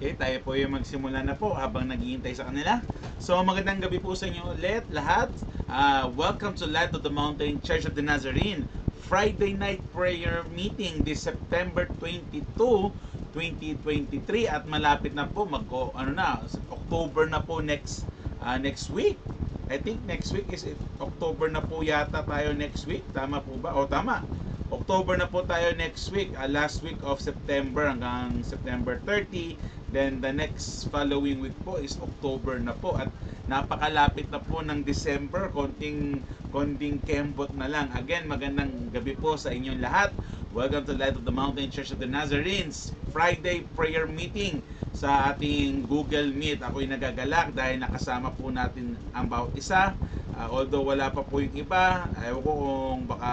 Okay, tayo po yung magsimula na po habang naghihintay sa kanila. So, magandang gabi po sa inyo ulit lahat. Welcome to Light of the Mountain Church of the Nazarene Friday night prayer meeting this September 22, 2023 at malapit na po October na po next week. I think next week is October na po yata tayo next week. Tama po ba? O tama. October na po tayo next week, last week of September hanggang September 30. Then the next following week po is October na po at napakalapit na po ng December, konting kembot na lang. Again, magandang gabi po sa inyong lahat. Welcome to Light of the Mountain Church of the Nazarenes Friday prayer meeting sa ating Google Meet. Ako'y nagagalak dahil nakasama po natin ang bawat isa. Although wala pa po yung iba, ayaw ko kung baka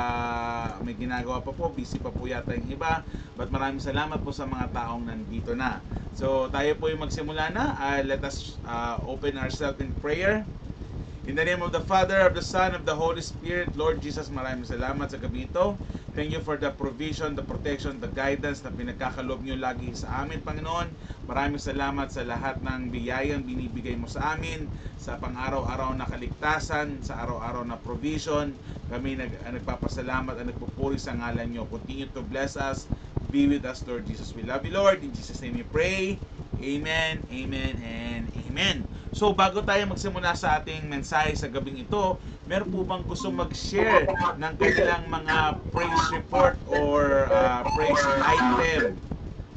may ginagawa pa po, busy pa po yata yung iba. But maraming salamat po sa mga taong nandito na. So tayo po yung magsimula na. Let us open ourselves in prayer. In the name of the Father, of the Son, of the Holy Spirit, Lord Jesus, maraming salamat sa gabi ito. Thank you for the provision, the protection, the guidance na pinagkakaloob nyo lagi sa amin, Panginoon. Maraming salamat sa lahat ng biyayang binibigay mo sa amin, sa pang-araw-araw na kaligtasan, sa araw-araw na provision. Kami nagpapasalamat at nagpupuri sa ngalan nyo. Continue to bless us. Be with us, Lord Jesus. We love you, Lord. In Jesus' name we pray. Amen, amen, and amen. So bago tayo magsimula sa ating mensahe sa gabing ito, meron po bang gusto mag-share ng kanilang mga praise report or praise item?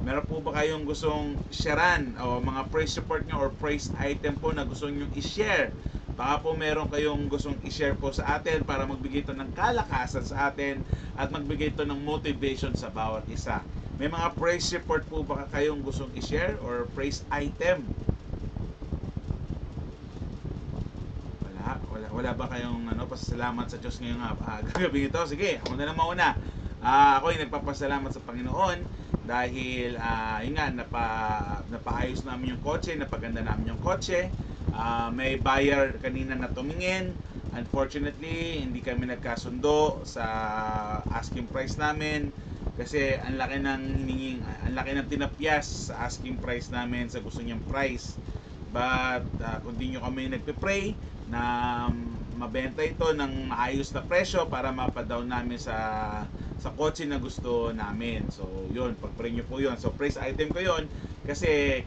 Meron po ba kayong gustong sharean o mga praise report nyo or praise item po na gusto nyo i-share? Baka po meron kayong gustong i-share po sa atin para magbigay ito ng kalakasan sa atin at magbigay ito ng motivation sa bawat isa. May mga praise report po ba kayong gustong i-share or praise item? Wala ba kayong pasasalamat sa Diyos ngayong gabi ito? Sige, ako na lang mauna. Ako ay nagpapasalamat sa Panginoon dahil yun nga, napaayos namin yung kotse, napaganda namin yung kotse. May buyer kanina na tumingin. Unfortunately, hindi kami nagkasundo sa asking price namin kasi ang laki ng tinapyas sa asking price namin sa gusto niyang price. But continue kami nagpe-pray na mabenta ito ng maayos na presyo para mapa-down namin sa kotse na gusto namin. So yun, pag-pray nyo po yun. So praise item ko yun kasi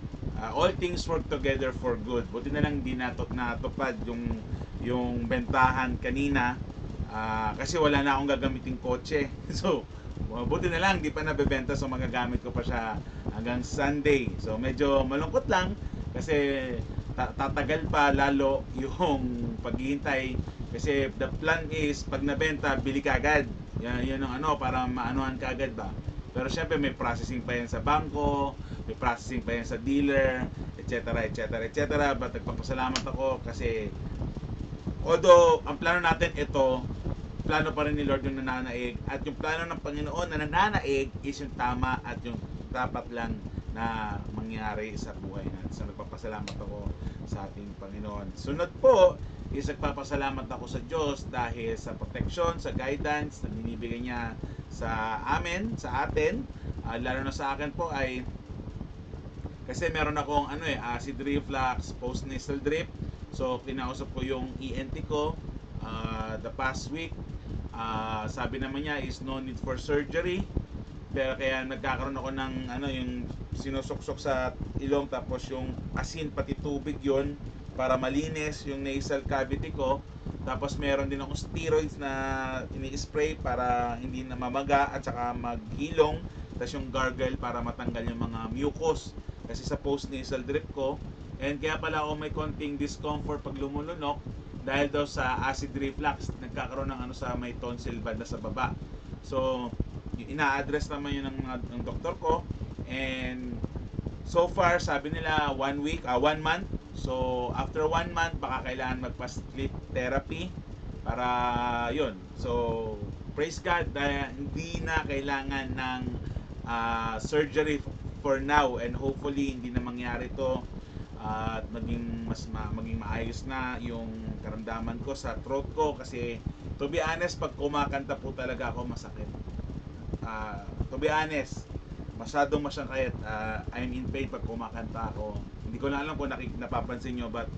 all things work together for good. Buti na lang di natupad yung bentahan kanina kasi wala na akong gagamiting kotse. So buti na lang di pa nabebenta, so magagamit ko pa siya hanggang Sunday. So medyo malungkot lang kasi tatagal pa lalo yung paghihintay kasi the plan is pag nabenta bili kagad. Yan ang para maanohan kagad ba. Pero syempre may processing pa yan sa bangko, may processing pa yan sa dealer, etc. But nagpapasalamat ako kasi although ang plano natin ito, plano pa rin ni Lord yung nananaig at yung plano ng Panginoon na nananaig is yung tama at yung dapat lang na mangyari sa buhay natin. So nagpapasalamat ako sa ating Panginoon. Sunod po is nagpapasalamat ako sa Diyos dahil sa protection, sa guidance na binibigay niya sa amin, sa atin. Lalo na sa akin po ay kasi meron akong acid reflux, post-nasal drip. So kinausap ko yung ENT ko the past week. Sabi naman niya is no need for surgery. Pero kaya nagkakaroon ako ng yung sinusuksok sa ilong tapos yung asin pati tubig yon para malinis yung nasal cavity ko. Tapos meron din akong steroids na ini-spray para hindi na mamaga at saka maghilong. Tapos yung gargle para matanggal yung mga mucus kasi sa post-nasal drip ko. And kaya pala ako may konting discomfort pag lumulunok dahil daw sa acid reflux. Nagkakaroon ng sa may tonsil banda sa baba. So ina-address naman yun ng doktor ko. And so far sabi nila 1 month. So after 1 month baka kailangan magpa-sleep therapy para yun. So praise God dahil hindi na kailangan ng surgery for now and hopefully hindi na mangyari to at maging maayos na yung karamdaman ko sa throat ko kasi to be honest pag kumakanta po talaga ako masakit. To be honest masyadong masyangkay at I'm in pain pag kumakanta ako. Hindi ko na alam kung napapansin nyo, but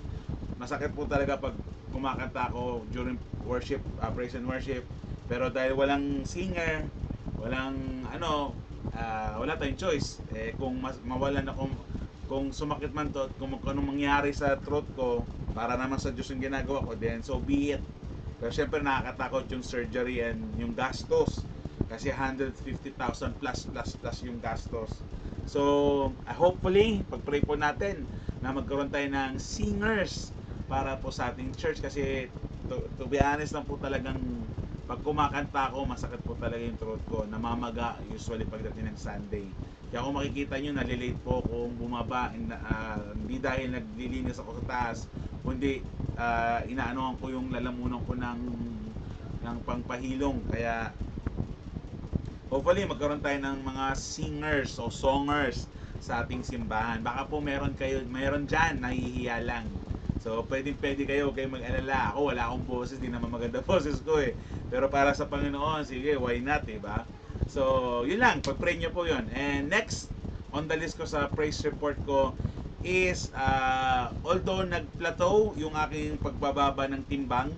masakit po talaga pag kumakanta ako during worship, praise and worship. Pero dahil walang singer, walang wala tayong choice. Kung mawalan ako, kung sumakit man to, kung anong mangyari sa throat ko, para naman sa Diyos yung ginagawa ko, then so be it. Pero syempre nakakatakot yung surgery and yung gastos. Kasi 150,000 plus yung gastos. So, hopefully, pag-pray po natin na magkaroon tayo ng singers para po sa ating church. Kasi, to be honest lang po talagang pag kumakanta ako, masakit po talaga yung throat ko. Namamaga usually pagdating ng Sunday. Kaya kung makikita nyo, nalilate po kung bumaba. Hindi dahil naglilinis ako sa taas, kundi inaanohan ko yung lalamunan ko ng pangpahilong. Kaya hopefully magkaroon tayo ng mga singers o songers sa ating simbahan. Baka po meron dyan, nahihiya lang. So, pwede kayo mag-alala. Ako, wala akong boses, di naman maganda boses ko eh. Pero para sa Panginoon, sige, why not, diba? So, yun lang, pag-pray nyo po yun. And next, on the list ko sa praise report ko is, although nag-plateau yung aking pagbababa ng timbang,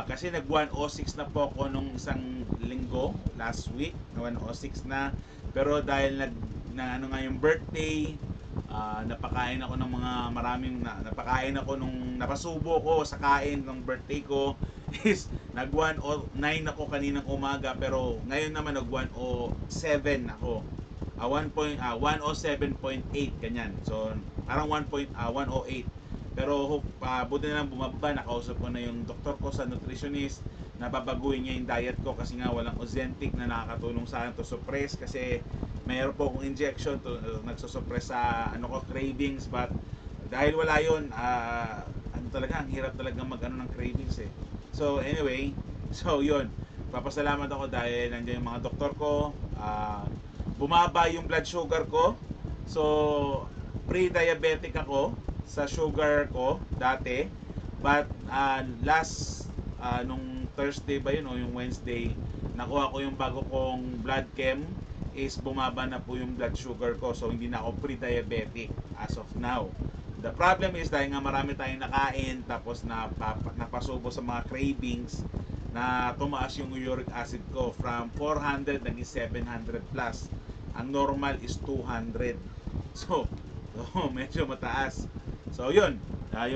kasi nag 106 na po ako nung isang linggo, last week, na 106 na. Pero dahil yung birthday, napakain ako ng mga napakain ako nung napasubo ko sa kain ng birthday ko is nag 109 ako kaninang umaga, pero ngayon naman nag 107 ako. 107.8 ganyan. So parang 108. Pero buti na lang bumaba, nakausap ko na yung doktor ko sa nutritionist na babaguhin niya yung diet ko kasi nga walang Ozempic na nakakatulong sa akin to suppress, kasi mayroon po akong injection to nagsusuppress sa cravings, but dahil wala yun, ang hirap talaga ng cravings eh. So anyway, so yun, papasalamat ako dahil nandiyan yung mga doktor ko, bumaba yung blood sugar ko. So pre-diabetic ako sa sugar ko dati, but nung Thursday ba yun o yung Wednesday, nakuha ko yung bago kong blood chem, is bumaba na po yung blood sugar ko, so hindi na ako pre-diabetic as of now. The problem is dahil nga marami tayong nakain, tapos napasubo sa mga cravings, na tumaas yung uric acid ko from 400 naging 700 plus. Ang normal is 200. So medyo mataas. So yun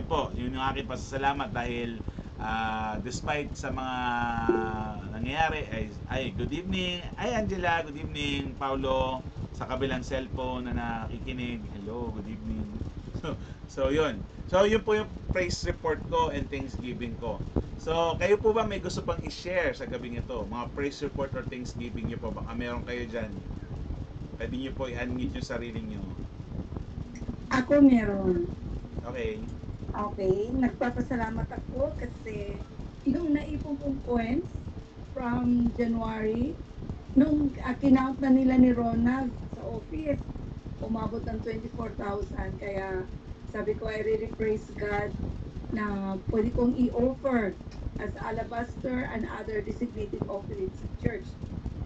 po, yun yung aking pasasalamat dahil despite sa mga nangyayari ay good evening, Angela, good evening, Paulo sa kabilang cellphone na nakikinig, hello, good evening. So yun po yung praise report ko and Thanksgiving ko. So kayo po ba may gusto pang i-share sa gabing ito, mga praise report or Thanksgiving nyo po? Baka meron kayo dyan, pwede nyo po i-unmute yung sarili nyo. Ako meron. Okay, nagpapasalamat ako kasi yung naipon kong coins from January, nung kinount na nila ni Ronald sa office, umabot ng 24,000. Kaya sabi ko, I really praise God na pwede kong i-offer as alabaster and other designated offerings sa church.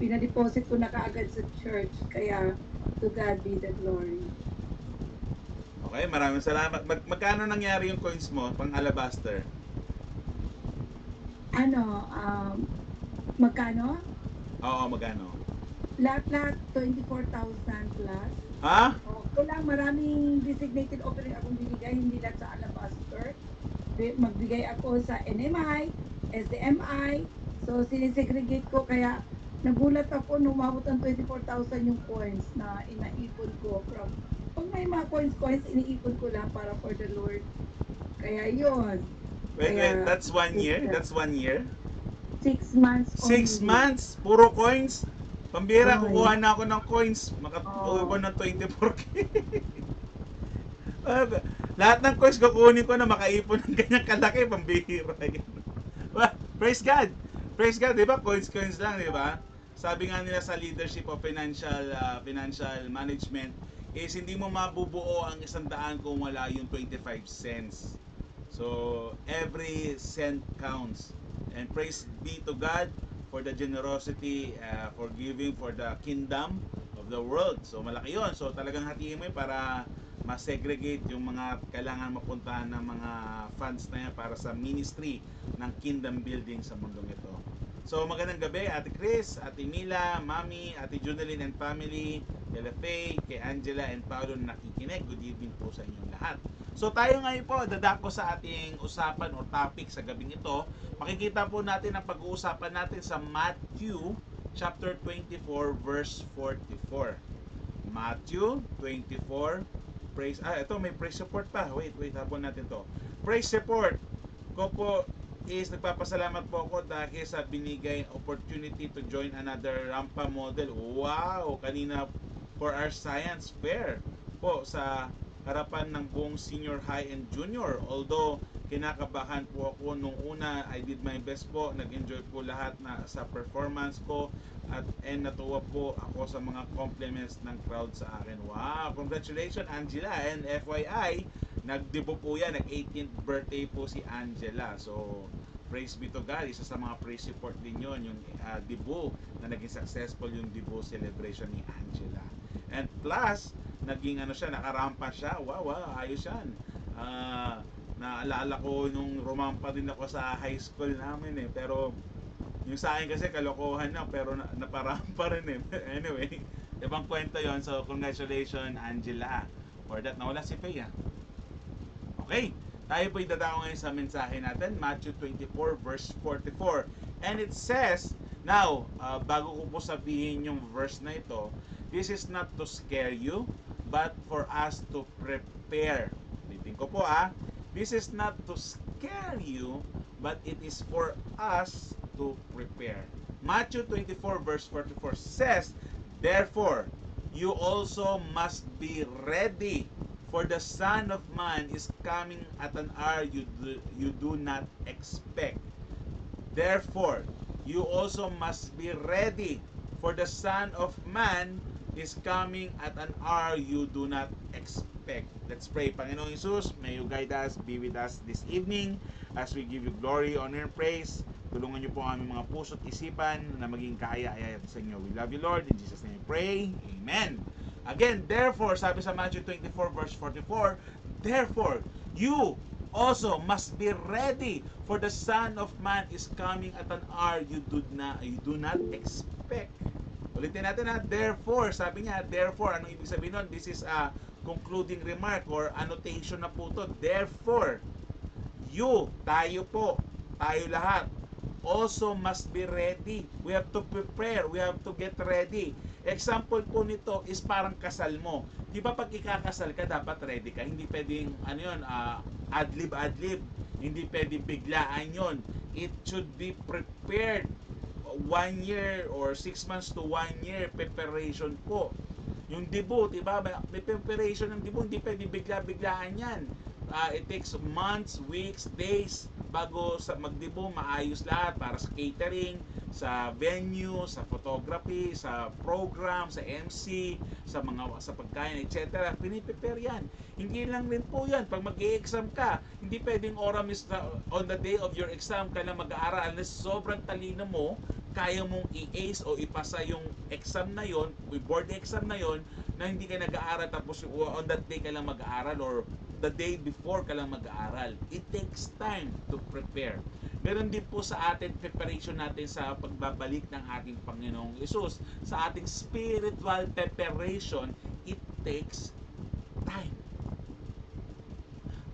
Pinadeposit ko na kaagad sa church, kaya to God be the glory. okay, maraming salamat. Magkano nangyari yung coins mo pang alabaster? Magkano? Oo, magkano? Lahat 24,000 plus. Ha? Kailang maraming designated offering akong binigay, hindi lang sa alabaster. Magbigay ako sa NMI, SDMI. So sinisegregate ko, kaya nagulat ako nung umabot ng 24,000 yung coins na inaipon ko from. Pag may mga coins, iniipon ko lang para for the Lord. Kaya yun. Wait, that's 1 year? That's 1 year? 6 months. 6 months? Puro coins? Pambira, Oo. kukuha na ako ng coins. Makatubo ng 24K. Lahat ng coins kukunin ko na makaipon ng ganyang kalaki. Pambira. Praise God! Praise God, di ba? Coins lang, di ba? Sabi nga nila sa leadership of financial management, is hindi mo mabubuo ang 100 kung wala yung 25 cents. So, every cent counts. And praise be to God for the generosity, for giving for the kingdom of of the world. So malaki yun. So talagang hatiin mo yun para ma-segregate yung mga kailangan mapuntahan ng mga funds na yan para sa ministry ng kingdom building sa mundong ito. So magandang gabi, Ate Chris, Ate Mila, Mami, Ate Junelyn and family, kay Faye, kay Angela and Paolo na nakikinig. Good evening po sa inyong lahat. So tayo ngayon po, dadako sa ating usapan o topic sa gabing ito. Makikita po natin ang pag-uusapan natin sa Matthew chapter 24 verse 44. Matthew 24 praise, ito may praise support pa. Wait, habol natin to. Praise support ko po is nagpapasalamat po ako dahil sa binigay opportunity to join another Rampa model. Wow! Kanina for our science fair po sa harapan ng buong senior high and junior. Although kinakabahan po ako nung una, I did my best po. Nag-enjoy po lahat na sa performance ko and natuwa po ako sa mga compliments ng crowd sa akin. Wow! Congratulations Angela, and FYI nag-debut po yan, nag-18th birthday po si Angela. So, praise be to God. Isa sa mga praise report din yun, yung debut na naging successful yung debut celebration ni Angela. And plus, naging nakarampa siya. Wow, ayos yan. Naalala ko nung rumampa din ako sa high school namin pero yung sa akin kasi kalokohan na, pero naparampa rin Anyway, ibang kwento yon. So, congratulations Angela. For that, nawala si Faye. Okay, tayo po idadako ngayon sa mensahe natin, Matthew 24 verse 44. And it says, now, bago ko po sabihin yung verse na ito, this is not to scare you, but for us to prepare. Ulitin ko po this is not to scare you, but it is for us to prepare. Matthew 24 verse 44 says, therefore, you also must be ready, for the Son of Man is coming at an hour you do not expect. Therefore, you also must be ready, for the Son of Man is coming at an hour you do not expect. Let's pray. Panginoong Jesus, may you guide us, be with us this evening as we give you glory, honor, and praise. Tulungan niyo po ang aming mga puso't isipan na maging kaaya-aya sa inyo. We love you, Lord. In Jesus' name we pray. Amen. Again, therefore, sabi sa Matthew 24 verse 44, therefore, you also must be ready, for the Son of Man is coming at an hour you do not expect. Ulitin natin therefore, sabi niya, therefore, anong ibig sabihin nun? This is a concluding remark or annotation na po to. Therefore, tayo lahat, also must be ready. We have to prepare. We have to get ready. Example po nito is parang kasal mo. Di ba pag ikakasal ka, dapat ready ka. Hindi pwedeng, adlib. Hindi pwedeng biglaan yon. It should be prepared. 1 year or 6 months to 1 year preparation po. Yung debut, diba? May preparation ng debut, hindi pwedeng bigla-biglaan yan. It takes months, weeks, days bago sa mag-debut, maayos lahat para sa catering, sa venue, sa photography, sa program, sa MC, sa pagkain, etc. Piniprepare yan. Hindi lang rin po yan. Pag mag-i-exam ka, hindi pwedeng on the day of your exam ka lang mag-aaral unless sobrang talino mo, kaya mong i-ace o ipasa yung exam na yon, board exam na yon, na hindi ka nag-aaral tapos on that day ka lang mag-aaral or the day before ka lang mag-aaral. It takes time to prepare. Meron din po sa atin preparation natin sa pagbabalik ng ating Panginoong Hesus. Sa ating spiritual preparation, it takes time.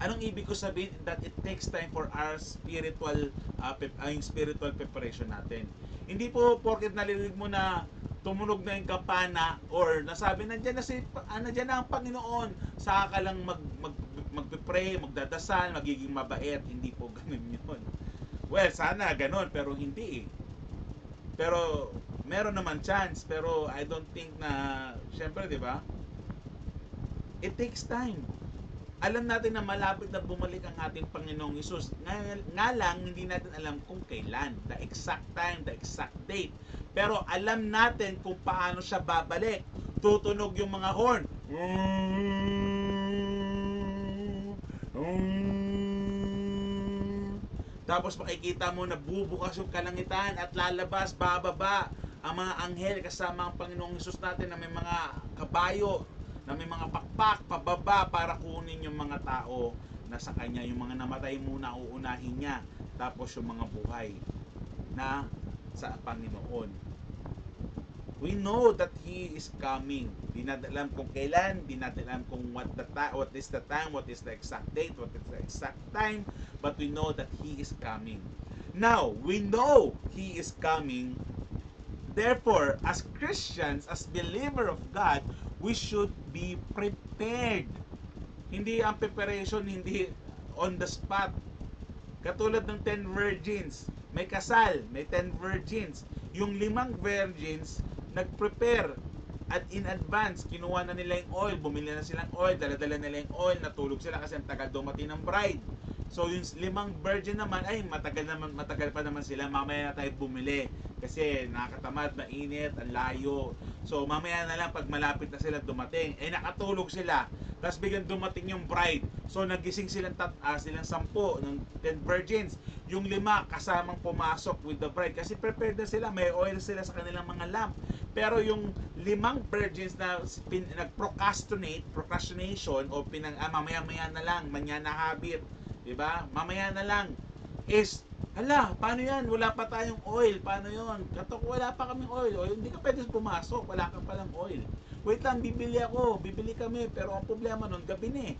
Anong ibig ko sabihin that it takes time for our spiritual preparation natin? Hindi po porket nalilinig mo na tumunog na yung kampana or nasabi nandiyan na ang Panginoon, saka ka lang magpe-pray, magdadasal, magiging mabait. Hindi po ganun yun. Well, sana ganun, pero hindi Pero meron naman chance, pero I don't think na, syempre, di ba? It takes time. Alam natin na malapit na bumalik ang ating Panginoong Hesus. Nga lang, hindi natin alam kung kailan. The exact time, the exact date. Pero alam natin kung paano siya babalik. Tutunog yung mga horn. Tapos makikita mo na bubukas yung kalangitan at lalabas, bababa ang mga anghel kasama ang Panginoong Hesus natin na may mga kabayo, na may mga pakpak pababa para kunin yung mga tao na sa kanya. Yung mga namatay muna, uunahin niya. Tapos yung mga buhay na sa Panginoon. We know that He is coming. Di natin alam kung kailan, di natin alam kung what is the time, what is the exact date, what is the exact time, but we know that He is coming. Now, we know He is coming. Therefore, as Christians, as believer of God, we should be prepared. Hindi ang preparation, hindi on the spot. Katulad ng 10 virgins, may kasal, may 10 virgins. Yung 5 virgins, nag-prepare at in advance, kinuha na nila yung oil, bumili na silang oil, dala-dala nila yung oil, natulog sila kasi ang tagal dumating ng bride. So yung 5 virgin naman, ay matagal pa naman sila, mamaya na tayo bumili kasi nakakatamad, mainit, ang layo. So mamaya na lang pag malapit na sila dumating, nakatulog sila. Tapos biglang dumating yung bride. So nagising silang 10 ng 10 virgins. Yung 5 kasamang pumasok with the bride kasi prepared na sila, may oil sila sa kanilang mga lamp. Pero yung 5 virgins na procrastination o mamaya-maya na lang, manyana habit, 'di ba? Mamaya na lang is hala, paano yan? Wala pa tayong oil. Paano yon? Katok, wala pa kaming oil. O, hindi ka pwede pumasok. Wala ka palang oil. Wait lang, bibili ako. Bibili kami. Pero ang problema nun, gabi na eh.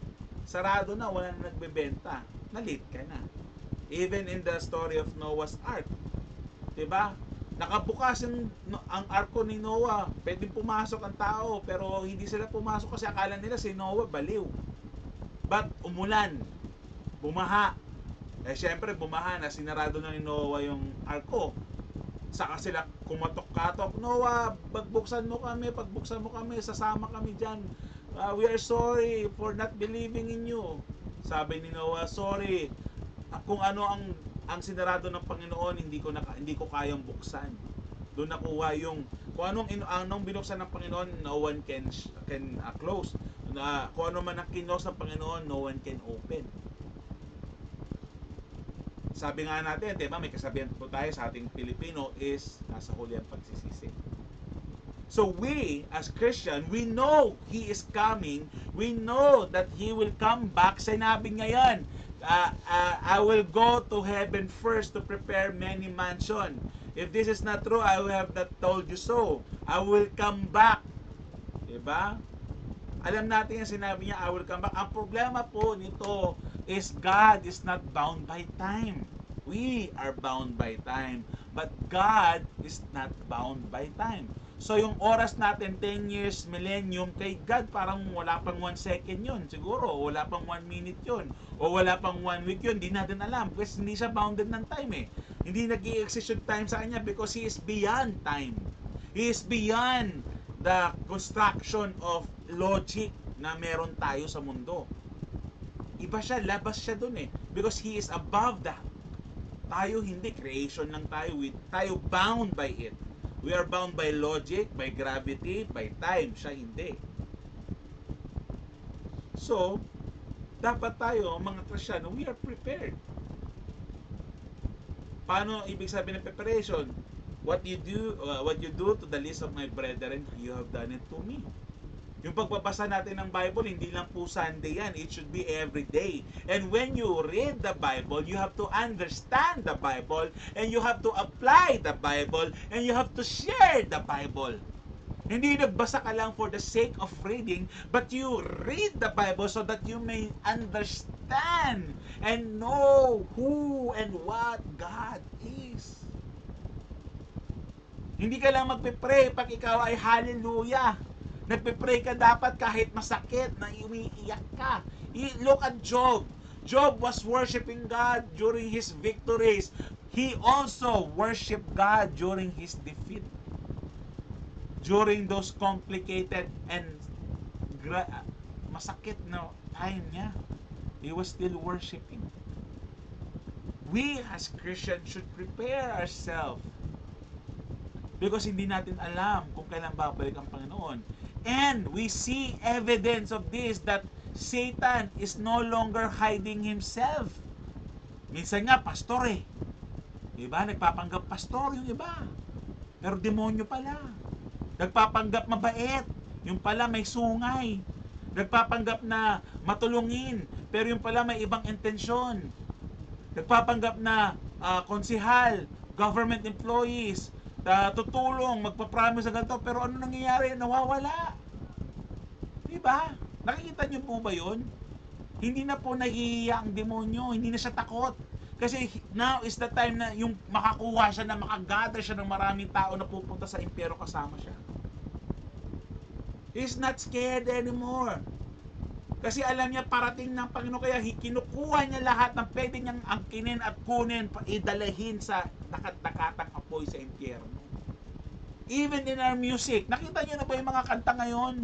Sarado na, wala na nagbebenta. Na-late ka na. Even in the story of Noah's Ark. Diba? Nakabukas ang arko ni Noah. Pwedeng pumasok ang tao. Pero hindi sila pumasok kasi akala nila si Noah baliw. But umulan. Bumaha. Syempre bumaha na, sinarado na ni Noah yung arko. Saka sila kumatok-katok, Noah, pagbuksan mo kami, sasama kami dyan. We are sorry for not believing in you. Sabi ni Noah, sorry. Kung ano ang sinarado ng Panginoon, hindi ko kayang buksan. Doon nakuha yung kung anong binuksan ng Panginoon, no one can close. Kung ano man ang kinos ng Panginoon, no one can open. Sabi nga natin, diba, may kasabihan po tayo sa ating Pilipino is nasa huli ang pagsisisi. So we, as Christian, we know He is coming. We know that He will come back. Sinabi niya yan, I will go to heaven first to prepare many mansion. If this is not true, I will have not told you so. I will come back. Diba? Alam natin yung sinabi niya, I will come back. Ang problema po nito is God is not bound by time. We are bound by time. But God is not bound by time. So yung oras natin, 10 years, millennium, kay God parang wala pang 1 second yun. Siguro, wala pang 1 minute yun. O wala pang 1 week yun. Hindi natin alam. Kasi hindi siya bounded ng time eh. Hindi nag-i-exist yung time sa kanya because He is beyond time. He is beyond the construction of logic na meron tayo sa mundo. Iba siya, labas siya dun eh. Because He is above that. Tayo hindi, creation lang tayo. Tayo bound by it. We are bound by logic, by gravity, by time. Siya hindi. So, dapat tayo, mga Kristyano, we are prepared. Paano ibig sabihin ng preparation? What you do to the least of my brethren, you have done it to me. Yung pagbabasa natin ng Bible, hindi lang po Sunday yan. It should be every day. And when you read the Bible, you have to understand the Bible, and you have to apply the Bible, and you have to share the Bible. Hindi nagbasa ka lang for the sake of reading, but you read the Bible so that you may understand and know who and what God is. Hindi ka lang magpe-pray pag ikaw ay hallelujah. Nagpe-pray ka dapat kahit masakit, na umiiyak ka. Look at Job. Job was worshiping God during his victories. He also worshiped God during his defeat. During those complicated and masakit na time niya, he was still worshiping. We as Christians should prepare ourselves because hindi natin alam kung kailan babalik ang Panginoon. And we see evidence of this, that Satan is no longer hiding himself. Minsan nga, pastor eh. Diba? Nagpapanggap pastor yung iba. Pero demonyo pala. Nagpapanggap mabait. Yung pala may sungay. Nagpapanggap na matulungin. Pero yung pala may ibang intensyon. Nagpapanggap na konsihal, government employees, tutulong, magpapromise sa ganito. Pero ano nangyayari? Nawawala. Diba? Nakikita niyo po ba yun? Hindi na po nahihiya ang demonyo. Hindi na siya takot. Kasi now is the time na yung makakuha siya na makagather siya ng maraming tao na pupunta sa impyerno kasama siya. He's not scared anymore. Kasi alam niya parating ng Panginoon, kaya kinukuha niya lahat ng pwede niyang angkinin at kunin, idalahin sa dakat-dakatang apoy sa impyerno. Even in our music, nakita niyo na ba yung mga kanta ngayon?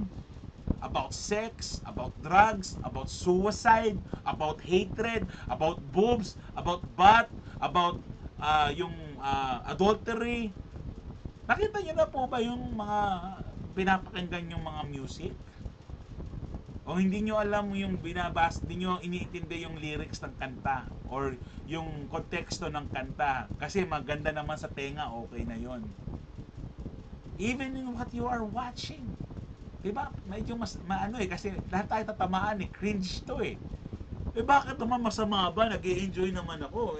About sex, about drugs, about suicide, about hatred, about boobs, about butt, about adultery. Nakita niyo na po ba yung mga pinapakinggan yung mga music? O hindi nyo alam yung binabas, hindi nyo iniintindi yung lyrics ng kanta or yung konteksto ng kanta. Kasi maganda naman sa tenga, okay na yon. Even in what you are watching. Diba? Medyo maano kasi lahat tayo tatamaan cringe to bakit naman masama ba? Nag-i-enjoy naman ako.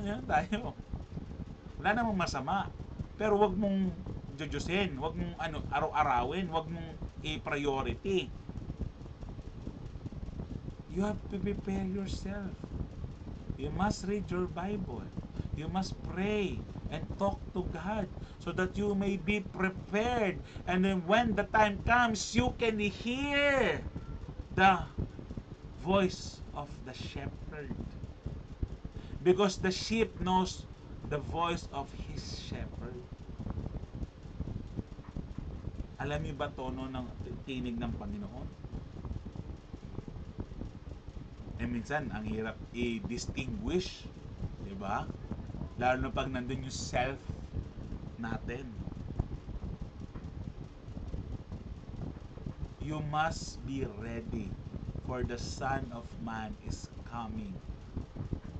Yan tayo. Wala namang masama. Pero wag mong jujusin, wag mong araw-arawin, wag mong i-priority. You have to prepare yourself. You must read your Bible. You must pray and talk to God so that you may be prepared. And then when the time comes, you can hear the voice of the shepherd. Because the sheep knows the voice of his shepherd. Alam niyo ba tono ng tinig ng Panginoon? Minsan, ang hirap i-distinguish. Diba? Lalo na pag nandun yung self natin. You must be ready, for the Son of Man is coming.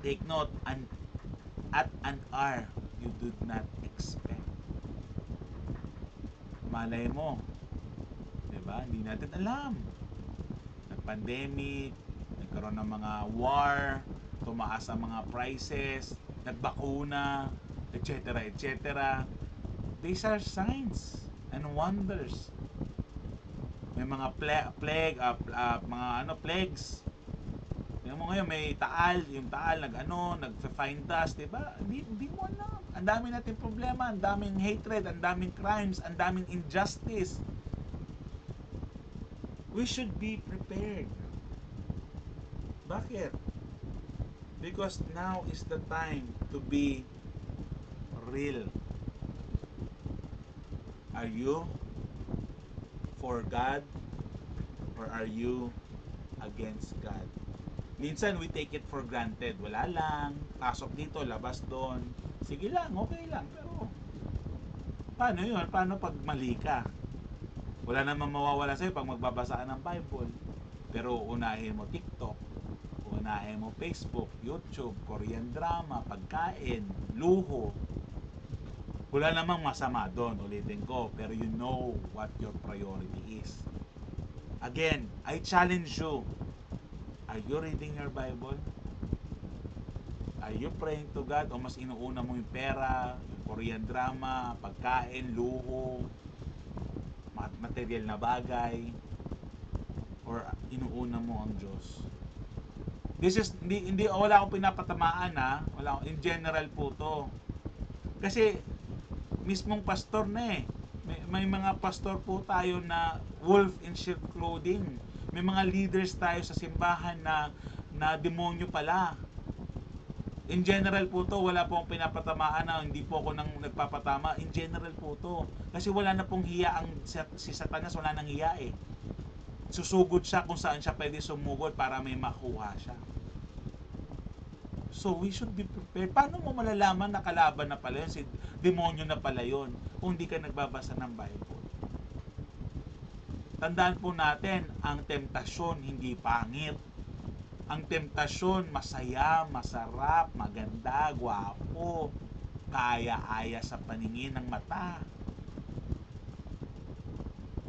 Take note, at an hour you did not expect. Malay mo, diba? Hindi natin alam. Nag-pandemic, nagkaroon ng mga war, tumaas ang mga prices, nagbakuna, etc. etc. These are signs and wonders. May mga plagues. Yung mo ngayon may taal, yung taal nag-find dust, diba? Hindi mo alam. Ang dami nating problema, ang daming hatred, ang daming crimes, ang daming injustice. We should be prepared. Bakit? Because now is the time to be real. Are you for God or are you against God? Minsan we take it for granted. Wala lang, pasok dito, labas doon. Sige lang, okay lang. Pero paano yun? Paano pag mali ka? Wala namang mawawala sa'yo pag magbabasa ka ng Bible. Pero unahin mo TikTok, unahin mo Facebook, YouTube, Korean drama, pagkain, luho. Wala namang masama doon, ulitin ko. Pero you know what your priority is. Again, I challenge you. Are you reading your Bible? Are you praying to God? O mas inuuna mo yung pera, yung Korean drama, pagkain, luho, material na bagay, or inuuna mo ang Diyos? This is, hindi wala akong pinapatamaan in general po to. Kasi, mismong pastor na may mga pastor po tayo na wolf in sheep clothing. May mga leaders tayo sa simbahan na demonyo pala. In general po to, wala po akong pinapatamaan hindi po ako nagpapatama. In general po to. Kasi wala na pong hiya si Satanas, wala nang hiya Susugod siya kung saan siya pwede sumugod para may makuha siya. So we should be prepared. Paano mo malalaman na kalaban na pala yun, si demonyo na pala yun, kung hindi ka nagbabasa ng Bible? Tandaan po natin, ang temptasyon hindi pangit. Ang temptasyon masaya, masarap, maganda, gwapo. kaaya-aya sa paningin ng mata.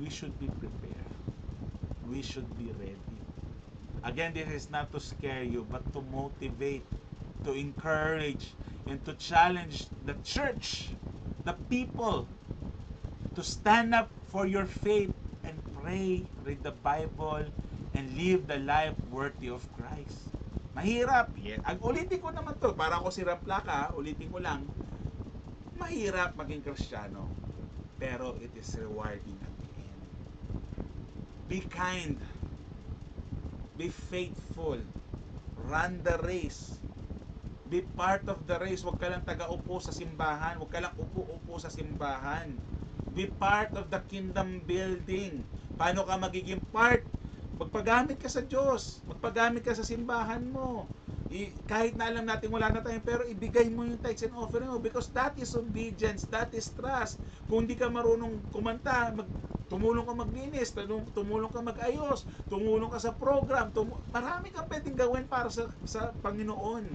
We should be prepared. We should be ready. Again, this is not to scare you, but to motivate, to encourage, and to challenge the church, the people, to stand up for your faith and pray, read the Bible, and live the life worthy of Christ. Mahirap. Ulitin ko naman to, para ako si Ramplaka, ulitin ko lang. Mahirap maging Kristiyano, pero it is rewarding at the end. Be kind. Be faithful. Run the race. Be part of the race. Huwag ka lang taga-upo sa simbahan. Huwag ka lang upo-upo sa simbahan. Be part of the kingdom building. Paano ka magiging part? Magpagamit ka sa Diyos. Magpagamit ka sa simbahan mo. Kahit na alam natin wala na tayo, pero ibigay mo yung tithes and offering mo, because that is obedience, that is trust. Kung hindi ka marunong kumanta, tumulong ka maglinis, tumulong ka mag-ayos, tumulong ka sa program, marami kang pwedeng gawin para sa Panginoon.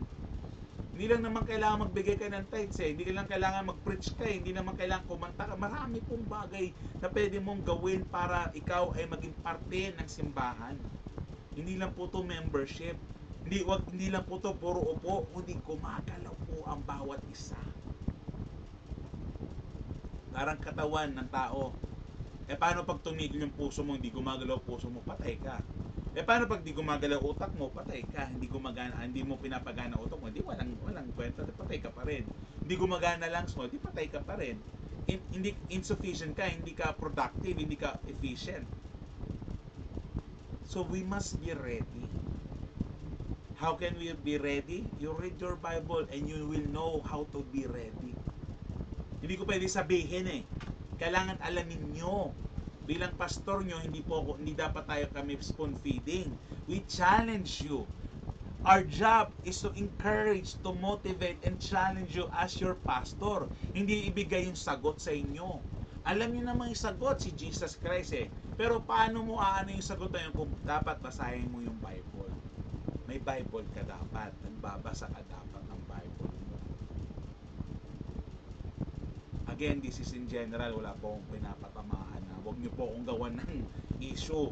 Hindi lang naman kailangan magbigay ka ng tithes hindi lang kailangan mag-preach ka hindi naman kailangan kumanta ka. Marami pong bagay na pwede mong gawin para ikaw ay maging parte ng simbahan. Hindi lang po to membership. Hindi lang po to puro upo, kundi gumagalaw po ang bawat isa. Parang katawan ng tao. Paano pag tumigil yung puso mo, hindi gumagalaw puso mo, patay ka. Paano pag di gumagalaw utak mo, patay ka. Hindi mo pinapagana utak mo, hindi walang kwenta, patay ka pa rin. Hindi gumagana lungs mo, di patay ka pa rin. Hindi insufficient ka, hindi ka productive, hindi ka efficient. So we must be ready. How can we be ready? You read your Bible and you will know how to be ready. Hindi ko pwede sabihin Kailangan alamin nyo. Bilang pastor nyo, hindi dapat tayo kami spoon feeding. We challenge you. Our job is to encourage, to motivate, and challenge you as your pastor. Hindi ibigay yung sagot sa inyo. Alam niyo naman yung sagot, si Jesus Christ Pero paano mo aano yung sagot na yun kung dapat basahin mo yung Bible? May Bible ka dapat. Nagbabasa ka dapat ng Bible mo. Again, this is in general. Wala po akong pinapatamaan. Huwag niyo po akong gawan ng issue.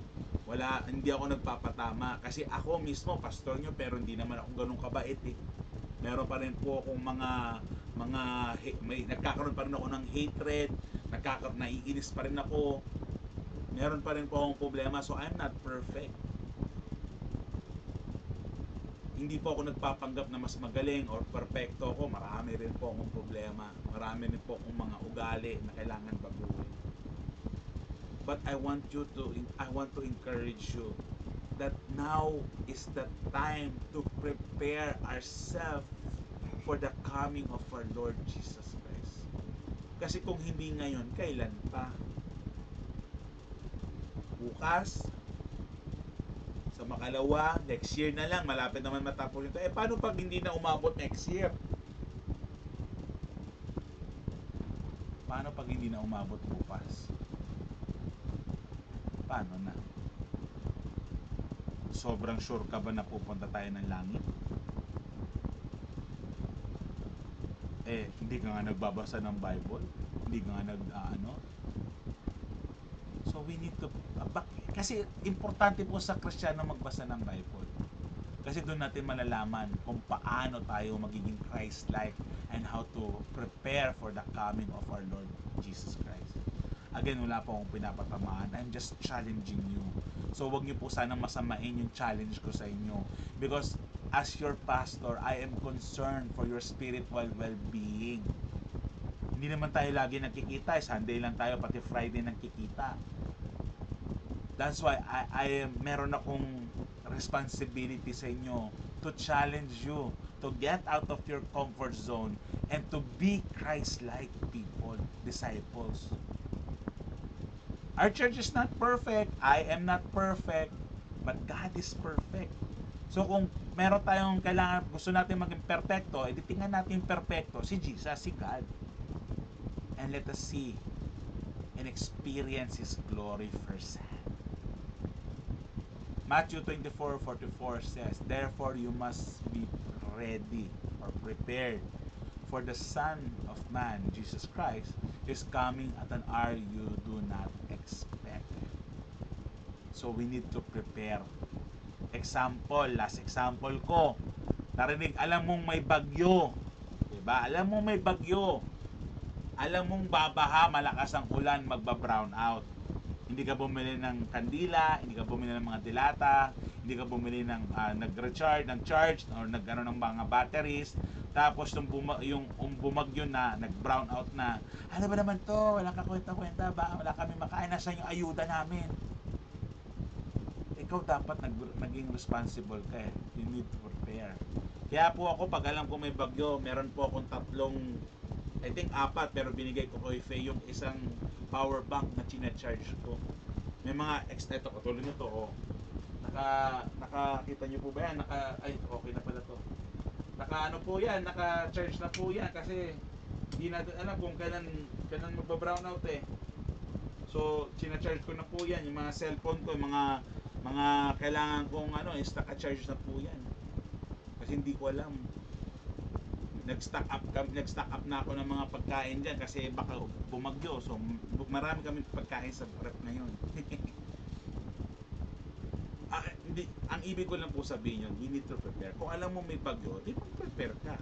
Hindi ako nagpapatama. Kasi ako mismo, pastor niyo, pero hindi naman ako ganun kabait Meron pa rin po akong nagkakaroon pa rin ako ng hatred. Naiinis pa rin ako. Meron pa rin po akong problema. So, I'm not perfect. Hindi po ako nagpapanggap na mas magaling or perfecto ako. Marami rin po akong problema. Marami rin po akong mga ugali na kailangan baguhin. But I want to encourage you that now is the time to prepare ourselves for the coming of our Lord Jesus Christ. Kasi kung hindi ngayon, kailan pa? Bukas? Sa makalawa, next year na lang, malapit naman matapos ito. Paano pag hindi na umabot next year? Paano pag hindi na umabot bukas? Paano na? Sobrang sure ka ba na pupunta tayo ng langit? Hindi ka nga nagbabasa ng Bible? Hindi ka nga So we need to kasi importante po sa Kristiyano magbasa ng Bible. Kasi doon natin malalaman kung paano tayo magiging Christ-like and how to prepare for the coming of our Lord Jesus Christ. Again, wala po akong pinapatamaan. I'm just challenging you. So wag niyo po sanang masamain yung challenge ko sa inyo. Because as your pastor, I am concerned for your spiritual well-being. Hindi naman tayo lagi nagkikita. Sunday lang tayo, pati Friday nagkikita. That's why meron akong responsibility sa inyo to challenge you to get out of your comfort zone and to be Christ-like people, disciples. Our church is not perfect. I am not perfect. But God is perfect. So kung meron tayong gusto natin maging perfecto, edi tingnan natin perfecto, si Jesus, si God. And let us see and experience His glory firsthand. Matthew 24:44 says, "Therefore you must be ready or prepared, For the Son of Man, Jesus Christ, is coming at an hour you do not expect. So we need to prepare. Last example ko. Narinig, alam mong may bagyo. Diba? Alam mong may bagyo. Alam mong babaha, malakas ang ulan, magba-brown out. Hindi ka bumili ng kandila, hindi ka bumili ng mga dilata, hindi ka bumili ng nag-recharge, ng charge, or nag-ano ng mga batteries. Tapos yung bumagyo na, nag-brown out na, ano ba naman to? Wala ka kwenta-kwenta ba? Wala kami makain. Nasaan yung ayuda namin? Ikaw dapat naging responsible ka eh. You need to prepare. Kaya po ako, pag alam ko may bagyo, meron po akong tatlong, I think 4, pero binigay ko kay Faye yung isang power bank na charge ko. May mga ito, katulad nito, oh. Nakakita niyo po ba yan? Ay, okay na pala to. Naka-ano po yan, naka-charge na po yan kasi hindi natin alam kung kailan magba-brown out eh. So, charge ko na po yan, yung mga cellphone ko, yung mga kailangan kong is naka-charge na po yan. Kasi hindi ko alam. Nag-stock up na ako ng mga pagkain diyan kasi baka bumagyo. So, marami kami pagkain sa rep na yun. Ang ibig ko lang po sabihin yun, we need to prepare. Kung alam mo may bagyo, di mag-prepare ka.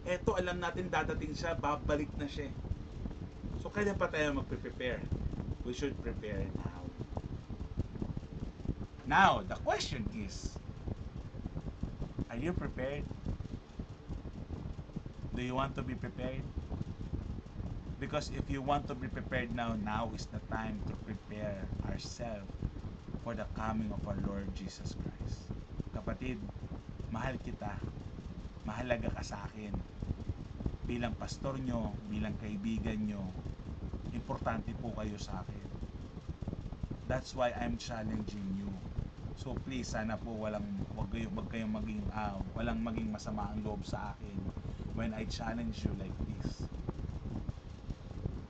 Eto, alam natin dadating siya, babalik na siya. So, kaya pa tayo mag-prepare. We should prepare now. Now, the question is, are you prepared? Do you want to be prepared? Because if you want to be prepared now is the time to prepare ourselves for the coming of our Lord Jesus Christ. Kapatid, mahal kita. Mahalaga ka sa akin. Bilang pastor nyo, bilang kaibigan nyo, importante po kayo sa akin. That's why I'm challenging you. So please, sana po wag kayong walang maging masama ang loob sa akin when I challenge you like this.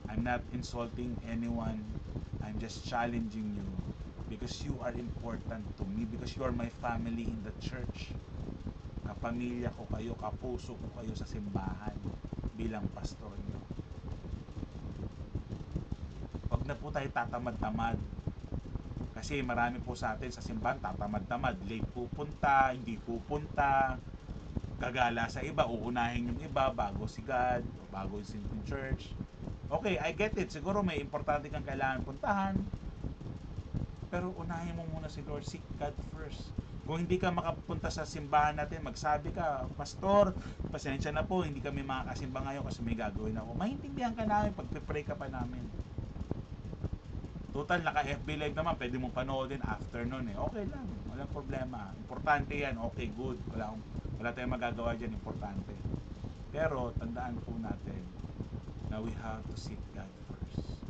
I'm not insulting anyone. I'm just challenging you because you are important to me, because you are my family in the church. Kapamilya ko kayo, kapuso ko kayo sa simbahan bilang pastor niyo. Wag na po tayo tatamad-tamad. Kasi marami po sa atin sa simbahan tatamad-tamad, late pupunta, hindi pupunta, gagala sa iba, uunahin yung iba bago si God, bago yung church. Okay, I get it. Siguro may importante kang kailangan puntahan. Pero unahin mo muna si Lord, seek God first. Kung hindi ka makapunta sa simbahan natin, magsabi ka, Pastor, pasensya na po, hindi kami makakasimba ngayon kasi may gagawin ako. Maintindihan ka namin, pagpipray ka pa namin. Total, naka-FB live naman, pwede mong panoodin after nun eh. Okay lang, walang problema. Importante yan, okay, good. Wala tayong magagawa dyan, importante. Pero, tandaan po natin na we have to seek God first.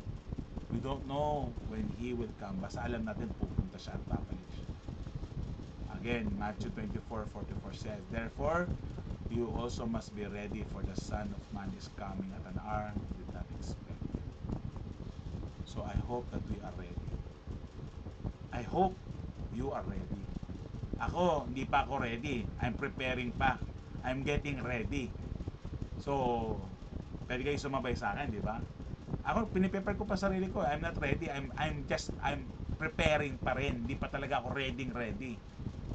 We don't know when He will come. Basta alam natin pupunta siya at babalik siya. Again, Matthew 24:44 says, therefore, you also must be ready, for the Son of Man is coming at an hour you did not expect. So I hope that we are ready. I hope you are ready. Ako, hindi pa ako ready. I'm preparing pa. I'm getting ready. So, pwede kayo sumabay sa akin, di ba? Ako, piniprepare ko pa sarili ko. I'm not ready. I'm preparing pa rin. Hindi pa talaga ako ready.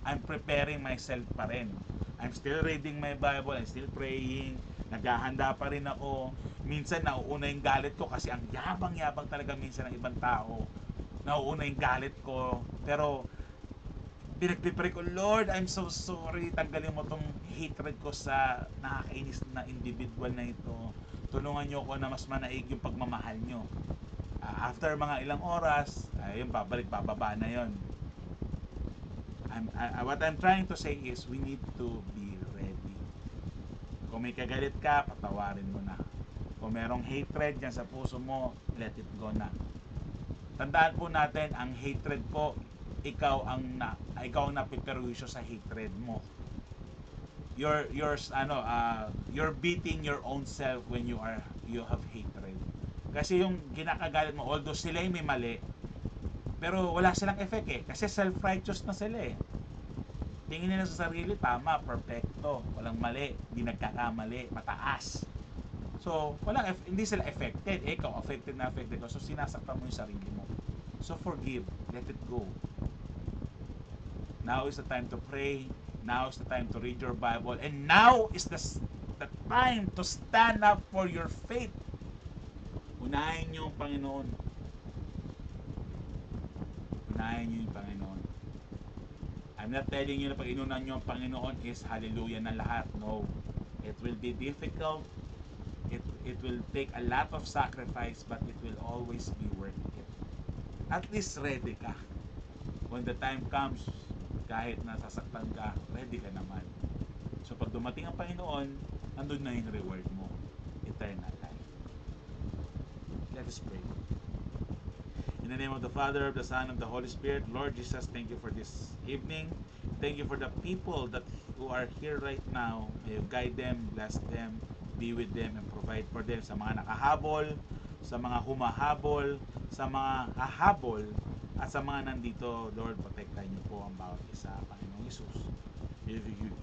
I'm preparing myself pa rin. I'm still reading my Bible. I'm still praying. Naghahanda pa rin ako. Minsan nauuna yung galit ko kasi ang yabang-yabang talaga minsan ng ibang tao. Nauuna yung galit ko. Pero pinagpipray ko, Lord, I'm so sorry. Tanggalin mo tong hatred ko sa nakakainis na individual na ito. Tulungan nyo ako na mas manaig yung pagmamahal nyo. After mga ilang oras, ayun, bababa na yun. What I'm trying to say is, we need to be ready. Kung may kagalit ka, patawarin mo na. Kung merong hatred dyan sa puso mo, let it go na. Tandaan po natin, ang hatred po, ikaw ang napiperwisyo sa hatred mo. You're beating your own self when you have hatred. Kasi yung kinakagalit mo, although sila may mali, pero wala silang effect eh. Kasi self-righteous na sila eh. tingin nila sa sarili, tama, perfecto, walang mali, hindi nagkakamali, mataas. So, hindi sila affected. Ikaw, affected na affected ko. So, sinasaktan mo yung sarili mo. So, forgive. Let it go. Now is the time to pray. Now is the time to read your Bible. And now is the time to stand up for your faith. Unahin niyo ang Panginoon. Unahin niyo yung Panginoon. I'm not telling you na pag inunan niyo ang Panginoon is hallelujah na lahat. No. It will be difficult. It will take a lot of sacrifice, but it will always be worth it. At least ready ka. When the time comes, kahit nasasaktan ka, ready ka naman. So pag dumating ang Panginoon, nandun na yung reward mo. Eternal life. Let us pray. In the name of the Father, of the Son, and the Holy Spirit, Lord Jesus, thank you for this evening. Thank you for the people who are here right now. May you guide them, bless them, be with them, and provide for them sa mga nakahabol, sa mga humahabol, sa mga hahabol, at sa mga nandito. Lord, protektahan niyo po ang bawat isa, Panginoong Jesus.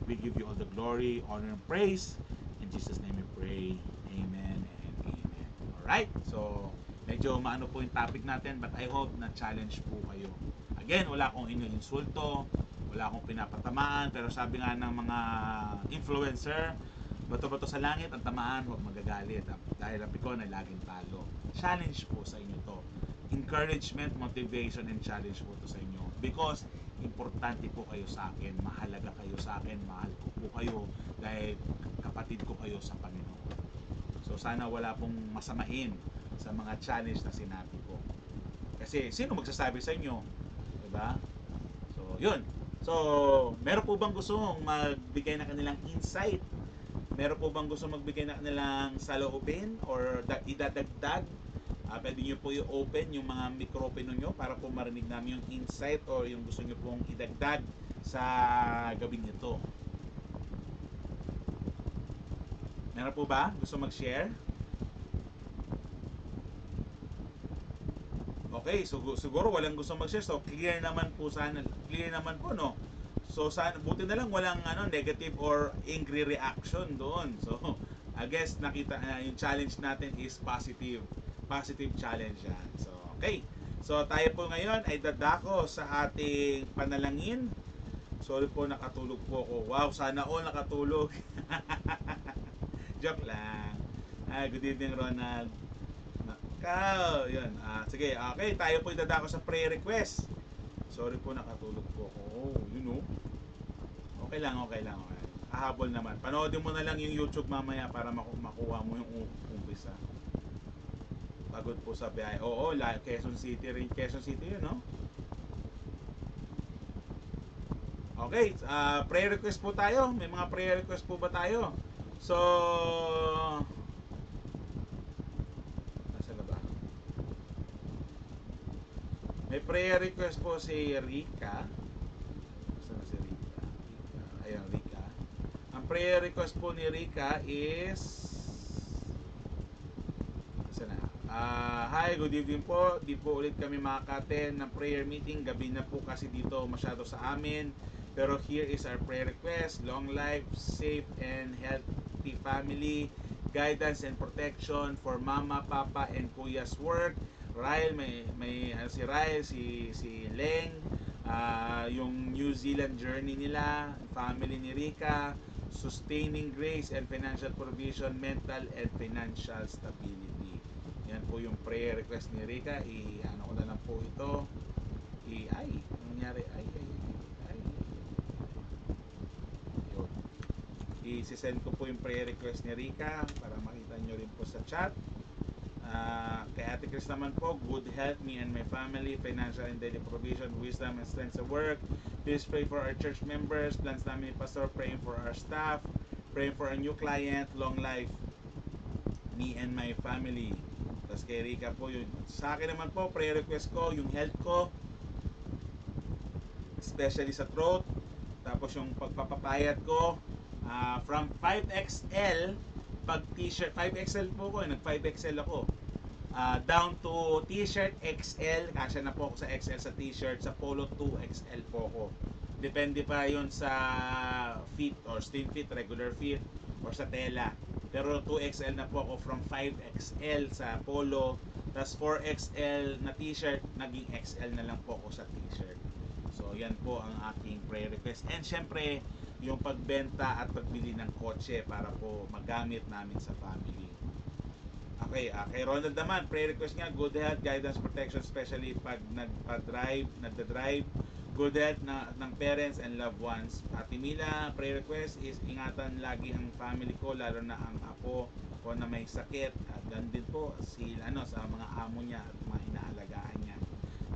We give you all the glory, honor, and praise. In Jesus' name we pray. Amen and amen. Alright, so medyo maano po yung topic natin, but I hope na challenge po kayo. Again, wala akong inu-insulto, wala akong pinapatamaan, pero sabi nga ng mga influencer, bato-bato sa langit, ang tamaan, huwag magagalit. Dahil ang pikon ay laging talo. Challenge po sa inyo to. Encouragement, motivation, and challenge po to sa inyo. Because, importante po kayo sa akin. Mahalaga kayo sa akin. Mahal ko po kayo. Dahil kapatid ko kayo sa Panginoon. So, sana wala pong masamain sa mga challenge na sinabi ko. Kasi, sino magsasabi sa inyo? Diba? So, yun. So, meron po bang gustong magbigay na kanilang insight? Meron po bang gusto magbigay na kanilang saloobin or idadagdag? Pwede nyo po i-open yung mga microphone nyo para po marinig namin yung insight o yung gusto nyo pong idagdag sa gabing ito. Meron po ba gusto mag-share? Okay, so siguro walang gusto mag-share. So clear naman po sana. Clear naman po, no? So sana buti na lang walang negative or angry reaction doon. So I guess nakita yung challenge natin is positive challenge yan. So okay. So tayo po ngayon ay dadako sa ating panalangin. Sorry po, nakatulog po ako. Wow, sana all nakatulog. Joke lang. Good evening, Ronald. Nakaw, yun. Sige, okay, tayo po dadako sa prayer request. Sorry po, nakatulog po ako. Oh, you know. Okay lang. Hahabol naman. Panoodin mo na lang yung YouTube mamaya para makuha mo yung umpisa. Pagod po sa biyahe. Oo, Quezon City rin. Quezon City yun, no? Okay, prayer request po tayo. May mga prayer request po ba tayo? So, nasa na ba? May prayer request po si Rika. Saan si Rika? Ayan, Rika. Ang prayer request po ni Rika is hi, good evening po. Di po ulit kami makaka-attend ng prayer meeting. Gabi na po kasi dito masyado sa amin. Pero here is our prayer request. Long life, safe and healthy family, guidance and protection for mama, papa, and kuya's work. Ryle, si Ryle, si Leng, yung New Zealand journey nila, family ni Rika, sustaining grace and financial provision, mental and financial stability. Yan po yung prayer request ni Rika. Ano ko na lang po ito. Nangyari. Yun. I-send ko po yung prayer request ni Rika para makita nyo rin po sa chat. Kay Ate Chris naman po, good health, me and my family, financial and daily provision, wisdom and strength sa work. Please pray for our church members, plans namin ni Pastor, praying for our staff, praying for a new client, long life, me and my family. Tapos kay Rika po yun. Sa akin naman po, prayer request ko, yung health ko, especially sa throat. Tapos yung pagpapapayat ko, from 5XL, pag t-shirt, 5XL po ko, nag 5XL ako. Down to t-shirt XL, kasya na po ako sa XL sa t-shirt, sa polo 2XL po ako. Depende pa yon sa feet or slim fit, regular fit, or sa tela. Pero 2XL na po ako from 5XL sa polo. Tapos 4XL na t-shirt, naging XL na lang po ako sa t-shirt. So yan po ang aking prayer request. And syempre, yung pagbenta at pagbili ng kotse para po magamit namin sa family. Okay, kay Ronald naman, prayer request niya, good health, guidance, protection, especially pag nagda-drive, good health ng parents and loved ones. Ate Mila, prayer request is ingatan lagi ang family ko, lalo na ang apo ko na may sakit. At ganun din po sa mga amo niya at mga inaalagaan niya.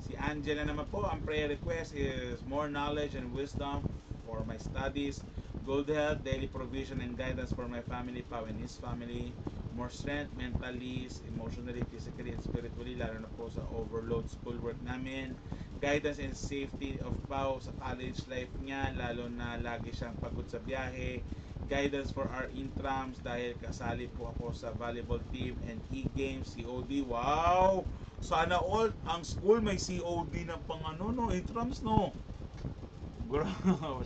Si Angela naman po, ang prayer request is more knowledge and wisdom for my studies, good health, daily provision and guidance for my family, Pao and his family, more strength mentally, emotionally, physically, and spiritually, lalo na po sa overload schoolwork namin, guidance and safety of Pao sa college life niya, lalo na lagi siyang pagod sa biyahe, guidance for our intrams dahil kasali po ako sa volleyball team and e-games, COD. Wow! Sana all ang school may COD ng intrams, no?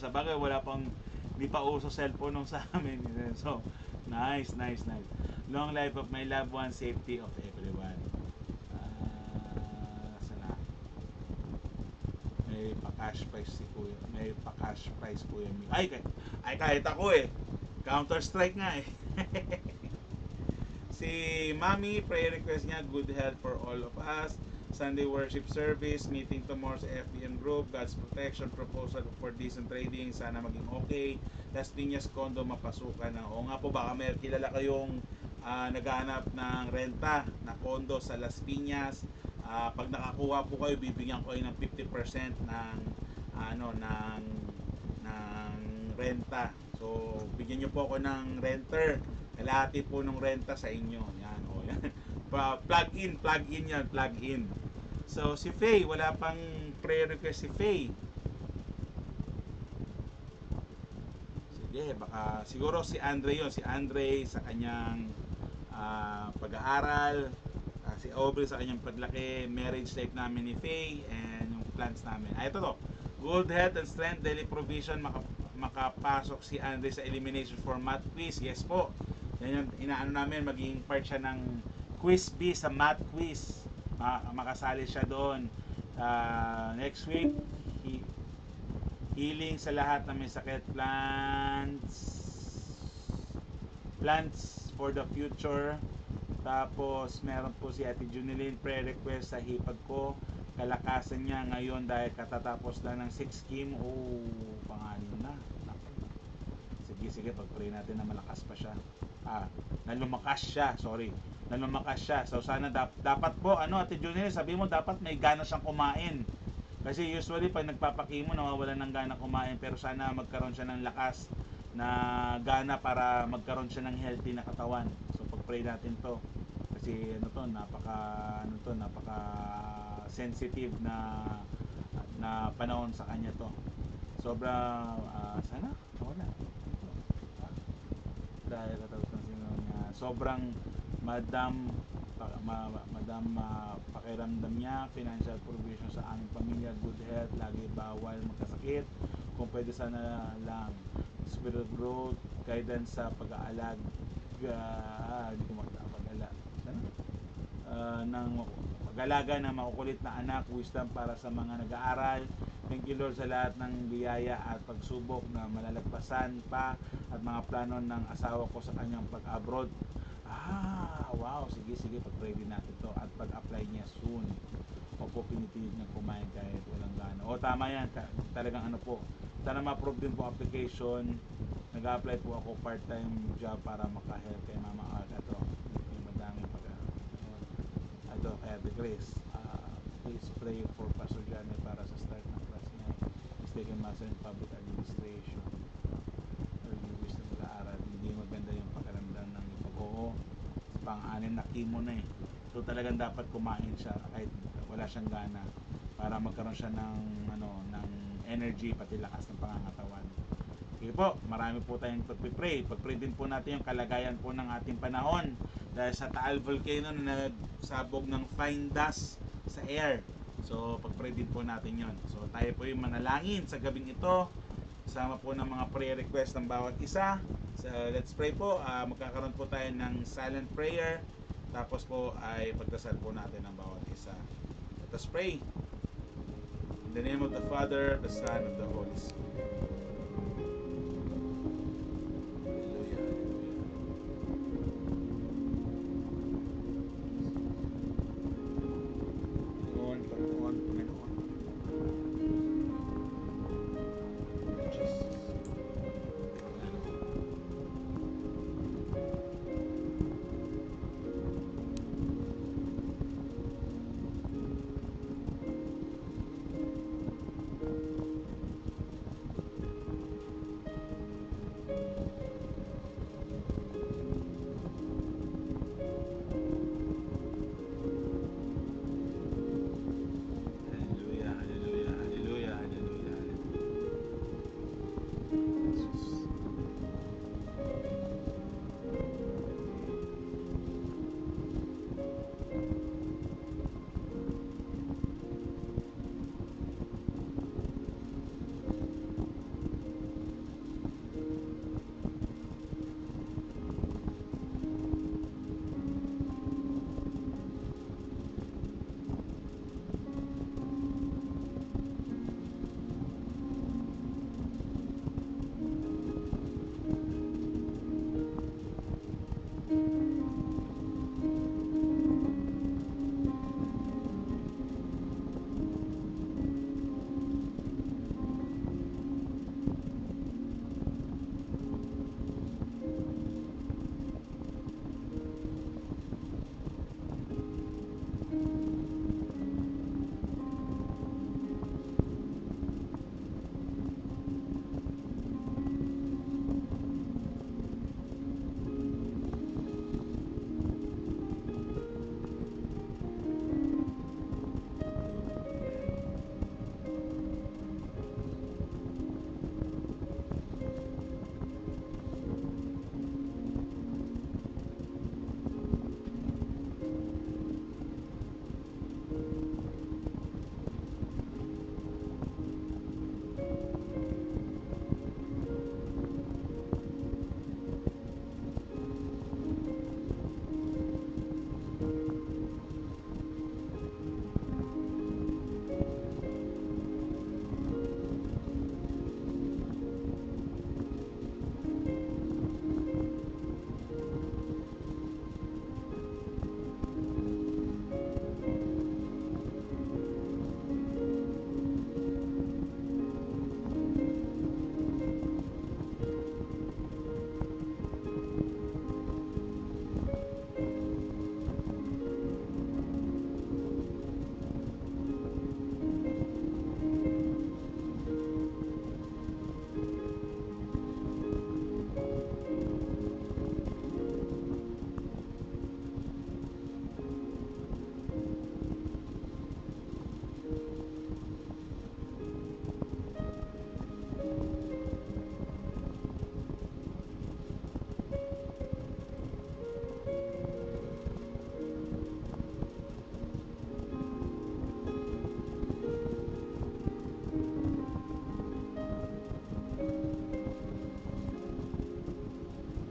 Sa bagay, wala pang, hindi pa uso cellphone nung sa amin. So, nice. Long life of my loved ones, safety of everyone. Sana. May pa-cash prize si Kuya. May pa-cash prize Kuya Mi. Ay, kahit ako eh. Counter Strike nga eh. Si Mami, prayer request niya, good health for all of us. Sunday worship service, meeting tomorrow sa FBM group, God's protection, proposal for decent trading, sana maging okay. Las Piñas condo mapasukan na. O nga po, baka may kilala kayong naghahanap ng renta na condo sa Las Piñas. Pag nakakuha po kayo, bibigyan ko kayo ng 50% ng renta. So, bigyan niyo po ako ng renter. Kalahati po ng renta sa inyo. Yan, yan. Plug in. So, si Faye, wala pang prayer request si Faye. Sige, baka siguro si Andre yun. Si Andre sa kanyang pag-aaral, si Aubrey sa kanyang paglaki, marriage life namin ni Faye, and yung plans namin. Ito to. Good health and strength, daily provision, makapasok si Andre sa elimination for math quiz. Yes po. Yan yung inaano namin, maging part siya ng quiz B sa math quiz. Makasali siya doon. Next week, healing sa lahat na may sakit, plans for the future. Tapos meron po si Ate Junilyn, prayer request sa hipag ko, kalakasan niya ngayon dahil katatapos lang ng 6 game. Pangalim na. Sige, pag-pray natin na malakas pa siya. Na lumakas siya. So sana dapat po, Ate Junilyn, sabi mo dapat may gana siyang kumain. Kasi usually pag nagpapakimo, nawawalan ng gana kumain, pero sana magkaroon siya ng lakas na gana para magkaroon siya ng healthy na katawan. So pag-pray natin to. Kasi napaka sensitive na panahon sa kanya to. Sana wala. Dahil katapos niya, sobrang madam pakiramdam niya, financial provision sa aming pamilya, good health, lagi bawal magkasakit, kung pwede sana lang spiritual growth, guidance sa pag-aalag, hindi ko makapag-ala ng pag-alaga ng makukulit na anak, wisdom para sa mga nag-aaral. Thank you Lord sa lahat ng biyaya at pagsubok na malalagpasan pa at mga plano ng asawa ko sa kanyang pag-abroad. Wow, sige, pag-pray din natin to at pag-apply niya soon. Opo, pinipilit niya kumain kahit walang gana. Tama yan, talagang sana ma-approve din po application. Nag-apply po ako part-time job para maka-help kay Mama Arca to. Madaming ito, kay Ate Grace. Please pray for Pastor Johnny para sa start ng class niya. He's taking master in public administration. Early wisdom mag-aaral. Hindi maganda yung pakiramdam ng ipag-oo. Pang-anim na chemo na eh. So talagang dapat kumain siya kahit wala siyang gana para magkaroon siya ng energy pati lakas ng pangangatawan. Okay po, marami po tayong pag-pray. Pag-pray din po natin yung kalagayan po ng ating panahon dahil sa Taal Volcano na nagsabog ng fine dust sa air. So, pag-pray din po natin yon. So, tayo po yung manalangin sa gabing ito. Kasama po ng mga prayer request ng bawat isa. So, let's pray po. Magkakaroon po tayo ng silent prayer. Tapos po ay pagdasal po natin ng bawat isa. Let us pray. In the name of the Father, the Son, and the Holy Spirit. Hallelujah, hallelujah. Panginoon, Panginoon, Panginoon. Jesus. Hallelujah, hallelujah, hallelujah, hallelujah, hallelujah. Jesus.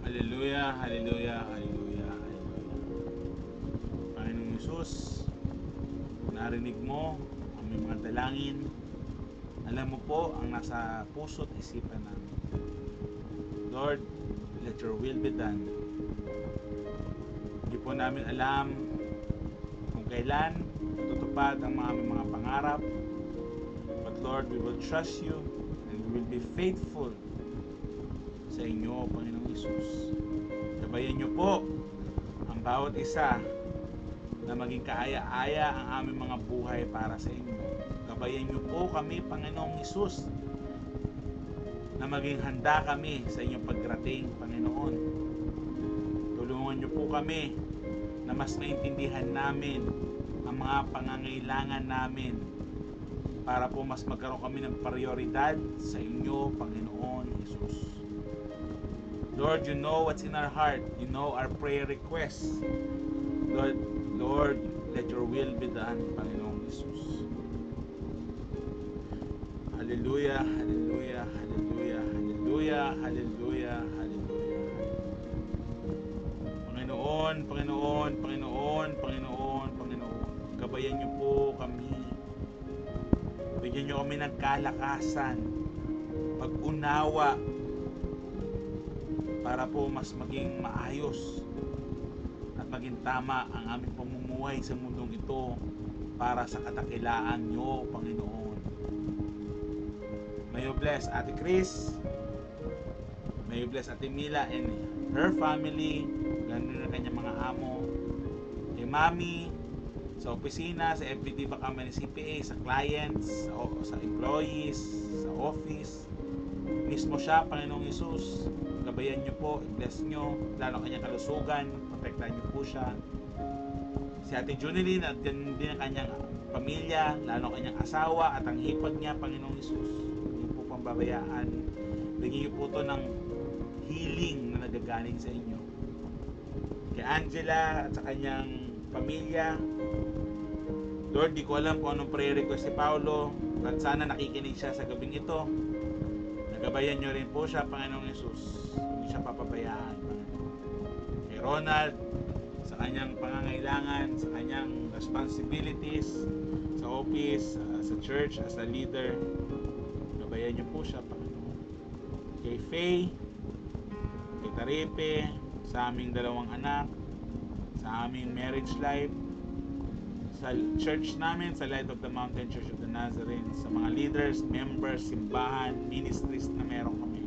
Hallelujah, hallelujah, hallelujah, hallelujah. Panginoong Hesus, narinig mo ang aming mga dalangin. Alam mo po ang nasa puso at isipan namin. Lord, let your will be done. Hindi po namin alam kung kailan tutupad ang mga aming mga pangarap. But Lord, we will trust you and we will be faithful sa inyo, Panginoong Hesus. Gabayan niyo po ang bawat isa na maging kaaya-aya ang aming mga buhay para sa inyo. Gabayan niyo po kami, Panginoong Hesus, na maging handa kami sa inyong pagdating, Panginoon. Tulungan niyo po kami na mas maintindihan namin ang mga pangangailangan namin para po mas magkaroon kami ng prioridad sa inyo, Panginoon Hesus. Lord, you know what's in our heart. You know our prayer requests. Lord, let your will be done, Panginoong Hesus. Hallelujah, hallelujah, hallelujah, hallelujah, hallelujah, hallelujah. Panginoon, Panginoon, Panginoon, Panginoon, Panginoon. Gabayan niyo po kami. Bigyan niyo kami ng kalakasan, pag-unawa, para po mas maging maayos at maging tama ang aming pamumuhay sa mundong ito para sa kadakilaan niyo, Panginoon. May you bless Ate Chris. May you bless Ate Mila and her family, ganoon na kanyang mga amo. Kay Mami, sa opisina, sa FBT baka may CPA, sa clients, sa employees, sa office. Mismo siya, Panginoong Hesus. Gabayan niyo po, i-bless niyo, lalo kanyang kalusugan, protektahan niyo po siya. Si Ate Junilyn at din ang kanyang pamilya, lalo kanyang asawa at ang hipag niya, Panginoong Hesus. Hindi po pambabayaan. Bigyan niyo po to ng healing na nagagaling sa inyo. Kay Angela at sa kanyang pamilya, Lord, di ko alam kung anong prayer request si Paulo, at sana nakikinig siya sa gabing ito. Nagabayan niyo rin po siya, Panginoong Hesus. Hindi siya papabayaan, Panginoon. Kay Ronald, sa kanyang pangangailangan, sa kanyang responsibilities, sa office, sa church, as a leader, gabayan niyo po siya, Panginoon. Kay Faye, kay Tarepe, sa aming dalawang anak, sa aming marriage life, sa church namin, sa Light of the Mountain Church of the Nazarene, sa mga leaders, members, simbahan, ministries na meron kami.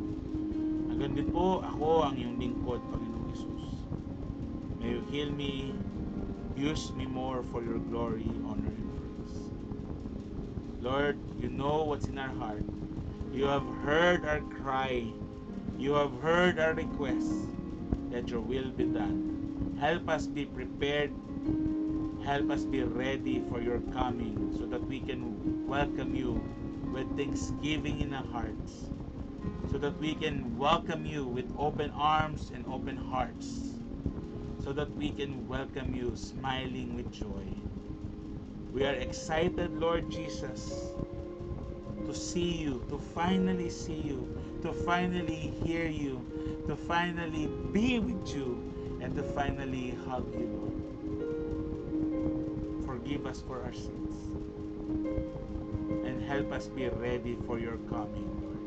Hanggang din po, ako ang iyong lingkod, Panginoong Hesus. May you heal me, use me more for your glory, honor, and praise. Lord, you know what's in our heart. You have heard our cry. You have heard our request. Let your will be done. Help us be prepared. Help us be ready for your coming so that we can welcome you with thanksgiving in our hearts. So that we can welcome you with open arms and open hearts. So that we can welcome you smiling with joy. We are excited, Lord Jesus, to see you, to finally see you, to finally hear you, to finally be with you, and to finally hug you, Lord. Forgive us for our sins and help us be ready for your coming, Lord.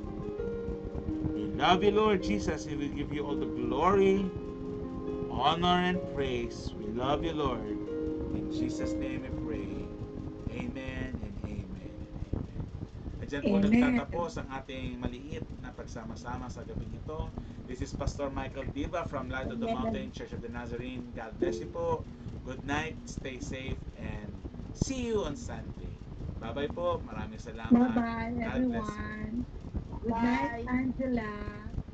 We love you, Lord Jesus, and we give you all the glory, honor, and praise. We love you, Lord. In Jesus' name we pray. Amen and amen. At dyan po Amen. nagtatapos ang ating maliit na pagsama-sama sa gabing ito. This is Pastor Michael Diva from Light of the Mountain Church of the Nazarene. God bless you po. Good night, stay safe, and see you on Sunday. Bye-bye po. Maraming salamat. Bye-bye, God bless you. everyone. Good night, Angela.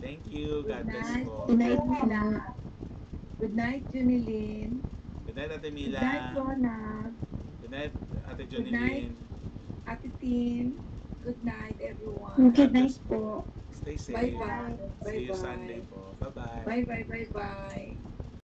Thank you. God Good bless night. you po. Good night, Mila. Good night, Junilyn. Good night, Ate Good Mila. night, Ronald. Good night, Ate Good night. Jonilyn. Ate Tin. Good night, everyone. Good night po. Stay safe. Bye-bye. See you Bye-bye. Sunday po. Bye-bye. Bye-bye, bye-bye.